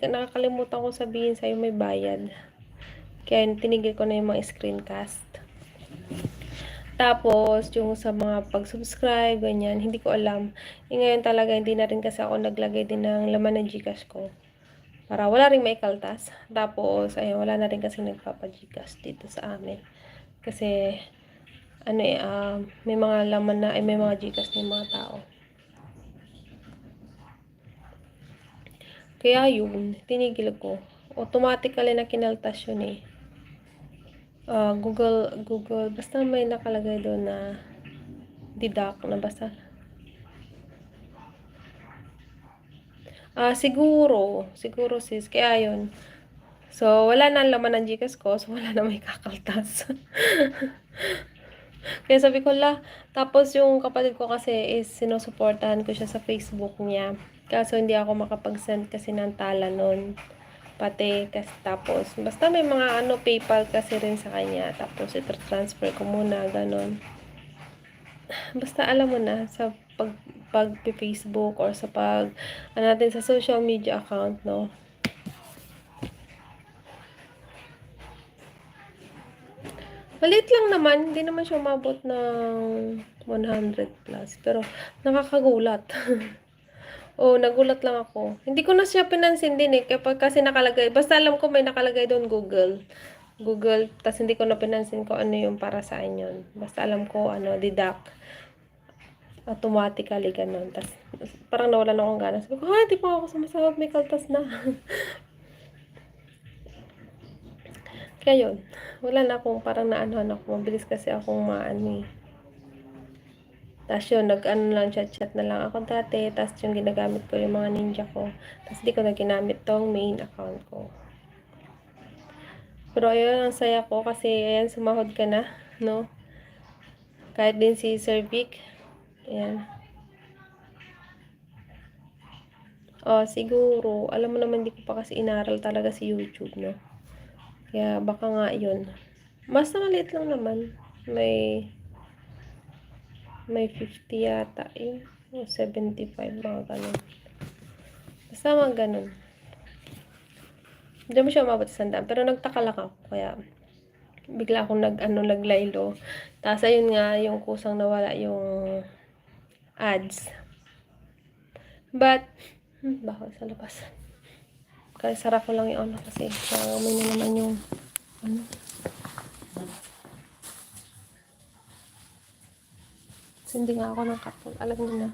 nakakalimutan ko sabihin sa'yo may bayad. Kaya tinigil ko na yung mga screencast. Tapos, yung sa mga pag-subscribe, ganyan, hindi ko alam. Ngayon talaga, hindi na rin kasi ako naglagay din ng laman ng Gcash ko. Para wala rin maikaltas. Tapos, ayun, wala na rin kasi nagpapa-Gcash dito sa amin. Kasi, may mga laman na, may mga Gcash na yung mga tao. Kaya yun, tinigil ko. Automatically na kinaltas yun eh. Google, basta may nakalagay doon na deduct na basta. Siguro sis, kaya yun. So, wala na ang laman ng Gcash ko, so wala na may kakaltas. Kaya sabi ko, tapos yung kapatid ko kasi is sinusuportahan ko siya sa Facebook niya. Kaso hindi ako makapag-send kasi ng tala nun. Pati, kasi tapos, basta may mga PayPal kasi rin sa kanya. Tapos, ito-transfer ko muna, ganun. Basta alam mo na, sa pag-Facebook or sa natin sa social media account, no? Maliit lang naman, hindi naman siya umabot ng 100 plus. Pero, nakakagulat. Nagulat lang ako. Hindi ko na siya pinansin din eh. Kasi nakalagay, basta alam ko may nakalagay doon Google. Tas hindi ko na pinansin ko ano yung para saan yun. Basta alam ko, deduct. Automatically, ganun. Tas, parang nawalan akong gana. Sabi ko, di pa ako sumasahod, may kaltas na. Kaya yun. Wala na akong, parang naanohan ako. Mabilis kasi akong maano eh. Tapos yun, lang, chat na lang ako dati. Tapos yung ginagamit ko yung mga ninja ko. Tapos di ko na ginamit tong main account ko. Pero ayun, ang saya ko kasi ayan, sumahod ka na, no? Kahit din si Sir Vic. Ayan. Siguro. Alam mo naman, di ko pa kasi inaral talaga si YouTube, no? Kaya baka nga yun. Basta maliit lang naman. May 50 yata. Yun. 75, mga ganun. Basta mga ganun. Hindi mo siya umabot sa 100. Pero nagtaka lang ako. Kaya, bigla akong naglaylo. Tapos, ayun nga, yung kusang nawala yung ads. But, baka sa labas. Kaya sarap ko lang yung kasi. May na naman yung, Hindi nga ako ng kapag. Alam niyo na.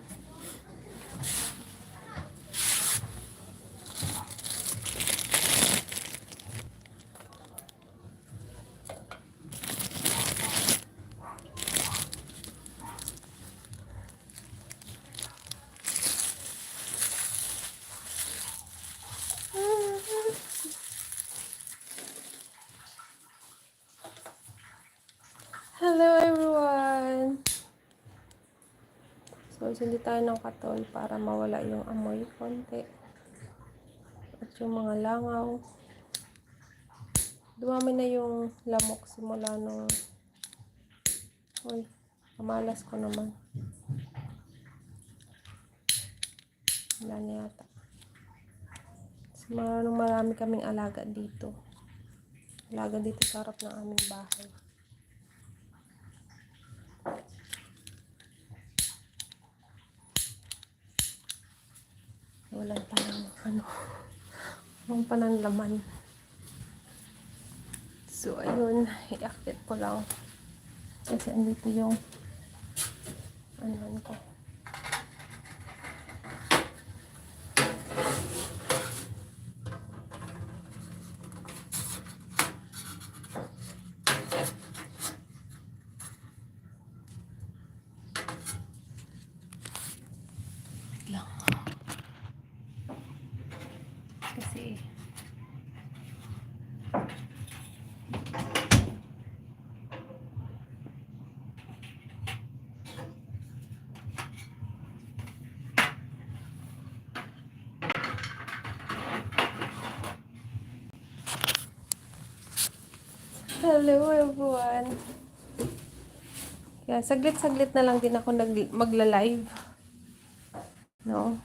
Hello everyone! So, hindi tayo ng katol para mawala yung amoy konti. At yung mga langaw. Dumami na yung lamok simula nung kamalas ko naman. Wala na yata. Marami kaming alaga dito. Alaga dito sa harap ng aming bahay. Walang pananlaman. So, ayun, i-active ko lang. Kasi andito yung ko. Lang. Kasi hello everyone. Kaya saglit-saglit na lang din ako magla-live. No?